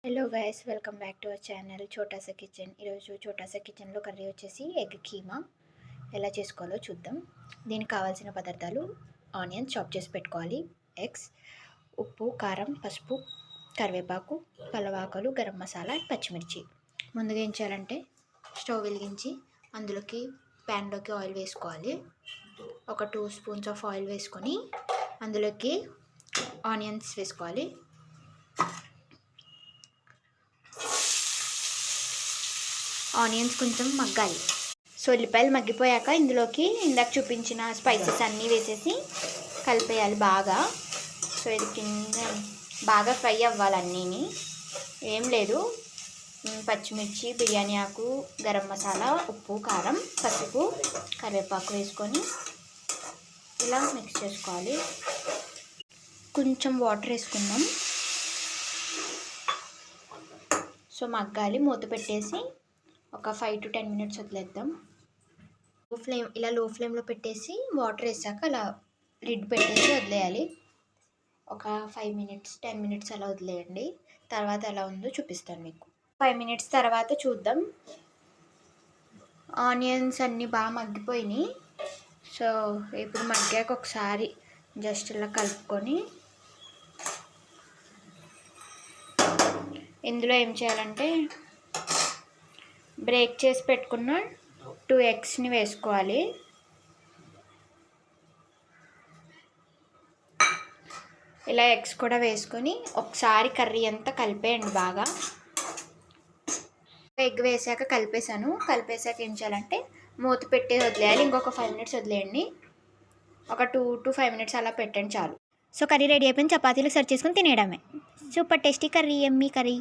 Hello guys, welcome back to our channel Chhotasa kitchen. ఈరోజు ఛోటాసా కిచెన్లో curry వచ్చేసి ఎగ్ కీమా. ఎలా చేసుకోవాలో చూద్దాం. దీనికి కావాల్సిన పదార్థాలు: ఆనియన్స్ చాప్ చేసి పెట్టుకోవాలి, ఎగ్స్, ఉప్పు, కారం, పసుపు, కరివేపాకు, పలవాకులు, గరం మసాలా, పచ్చిమిర్చి. ముందుగా ఏం చేయాలంటే స్టవ్ వెలిగించి అందులోకి ప్యాన్లోకి ఆయిల్ వేసుకోవాలి. ఒక 2 స్పూన్స్ ఆఫ్ ఆయిల్ వేసుకొని అందులోకి ఆనియన్స్ వేసుకోవాలి. ఆనియన్స్ కొంచెం మగ్గాలి. సో ఉల్లిపాయలు మగ్గిపోయాక ఇందులోకి ఇందాక చూపించిన స్పైసెస్ అన్నీ వేసేసి కలిపేయాలి బాగా. సో ఇది కింద బాగా ఫ్రై అవ్వాలి. అన్నీని ఏం లేదు, పచ్చిమిర్చి, బిర్యానీ ఆకు, గరం మసాలా, ఉప్పు, కారం, పసుపు, కరివేపాకు వేసుకొని ఇలా మిక్స్ చేసుకోవాలి. కొంచెం వాటర్ వేసుకుందాం. సో మగ్గాలి. మూత పెట్టేసి ఒక 5 to 10 minutes వదిలేద్దాం. లో ఫ్లేమ్లో పెట్టేసి వాటర్ వేసాక అలా లిడ్ పెట్టేసి వదిలేయాలి. ఒక 5 minutes 10 minutes అలా వదిలేయండి. తర్వాత ఎలా ఉందో చూపిస్తాను మీకు. 5 minutes తర్వాత చూద్దాం. ఆనియన్స్ అన్నీ బాగా మగ్గిపోయినాయి. సో ఇప్పుడు మగ్గాక ఒకసారి జస్ట్ ఇలా కలుపుకొని ఇందులో ఏం చేయాలంటే బ్రేక్ చేసి పెట్టుకున్న 2 ఎగ్స్ని వేసుకోవాలి. ఇలా ఎగ్స్ కూడా వేసుకొని ఒకసారి కర్రీ అంతా కలిపేయండి బాగా. ఎగ్ వేసాక కలిపేసాక ఏం చేయాలంటే మూత పెట్టి వదిలేయాలి. ఇంకొక 5 minutes వదిలేయండి. ఒక 2 to 5 minutes అలా పెట్టండి చాలు. సో కర్రీ రెడీ అయిపోయింది. చపాతీలు సర్వ్ చేసుకొని తినేయడమే. సూపర్ టేస్టీ కర్రీ, ఎమ్మీ కర్రీ.